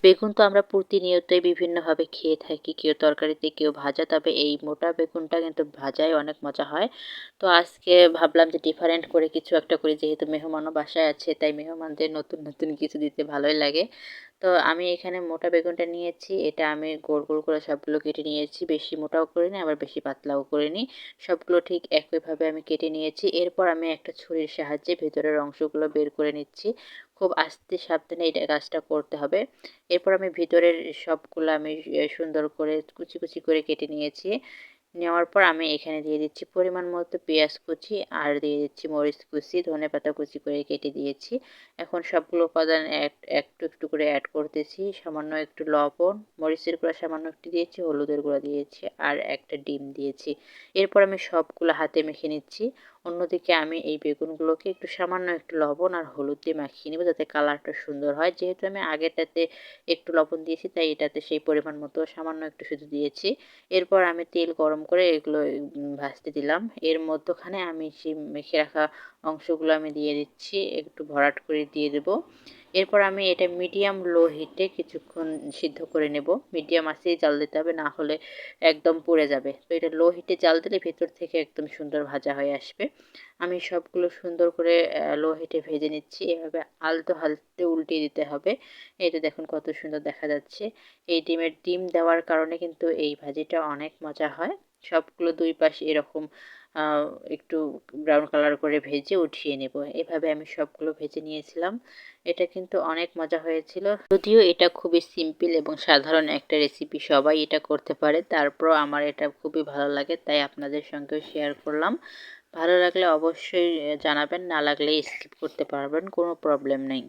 বেগুন তো আমরা প্রতিনিয়তই বিভিন্নভাবে খেয়ে থাকি, কেউ তরকারিতে, কেউ ভাজা। তবে এই মোটা বেগুনটা কিন্তু ভাজায় অনেক মজা হয়। তো আজকে ভাবলাম যে ডিফারেন্ট করে কিছু একটা করি, যেহেতু মেহমানও বাসায় আছে, তাই মেহমানদের নতুন নতুন কিছু দিতে ভালোই লাগে। তো আমি এখানে মোটা বেগুনটা নিয়েছি, এটা আমি গোল গোল করে সবগুলো কেটে নিয়েছি, বেশি মোটাও করিনি আবার বেশি পাতলাও করিনি, সবগুলো ঠিক একইভাবে আমি কেটে নিয়েছি। এরপর আমি একটা ছুরির সাহায্যে ভেতরের অংশগুলো বের করে নিচ্ছি। খুব আস্তে সাবধানে এটা কাজটা করতে হবে। এরপর আমি ভিতরের সবগুলো আমি সুন্দর করে কুচি কুচি করে কেটে নিয়েছি। নেওয়ার পর আমি এখানে দিয়ে দিচ্ছি পরিমাণ মতো পেঁয়াজ কুচি, আর দিয়ে দিচ্ছি মরিচ কুচি, ধনেপাতা কুচি করে কেটে দিয়েছি। এখন সবগুলো উপাদান একটু একটু করে অ্যাড করতেছি। সামান্য একটু লবণ, মরিচের গুঁড়া সামান্য একটু দিয়েছি, হলুদের গুঁড়া দিয়েছি, আর একটা ডিম দিয়েছি। এরপর আমি সবগুলো হাতে মেখে নিচ্ছি। অন্যদিকে আমি এই বেগুনগুলোকে একটু সামান্য একটু লবণ আর হলুদ দিয়ে মাখিয়ে নেব, যাতে কালারটা সুন্দর হয়। যেহেতু আমি আগেরটাতে একটু লবণ দিয়েছি, তাই এটাতে সেই পরিমাণ মতো সামান্য একটু শুধু দিয়েছি। এরপর আমি তেল গরম করে এগুলো ভাজতে দিলাম। এর মধ্যখানে আমি সেই মেখে রাখা অংশগুলো আমি দিয়ে দিচ্ছি, একটু ভরাট করে দিয়ে দেব। এরপর আমি এটা মিডিয়াম লো হিটে কিছুক্ষণ সিদ্ধ করে নেব। মিডিয়াম আঁচেই জাল দিতে হবে, না হলে একদম পুড়ে যাবে। তো এটা লো হিটে জাল দিলে ভেতর থেকে একদম সুন্দর ভাজা হয়ে আসবে। আমি সবগুলো সুন্দর করে লো হিটে ভেজে নিচ্ছি। এভাবে আলতো হালতে উল্টিয়ে দিতে হবে। এই তো দেখুন কত সুন্দর দেখা যাচ্ছে। এই ডিম দেওয়ার কারণে কিন্তু এই ভাজিটা অনেক মজা হয়। সবগুলো দুই পাশে এরকম একটু ব্রাউন কালার করে ভেজে উঠিয়ে নেব। এভাবে আমি সবগুলো ভেজে নিয়েছিলাম। এটা কিন্তু অনেক মজা হয়েছিল। যদিও এটা খুবই সিম্পল এবং সাধারণ একটা রেসিপি, সবাই এটা করতে পারে, তারপরও আমার এটা খুবই ভালো লাগে, তাই আপনাদের সঙ্গেও শেয়ার করলাম। ভালো লাগলে অবশ্যই জানাবেন, না লাগলে স্কিপ করতে পারবেন, কোনো প্রবলেম নেই।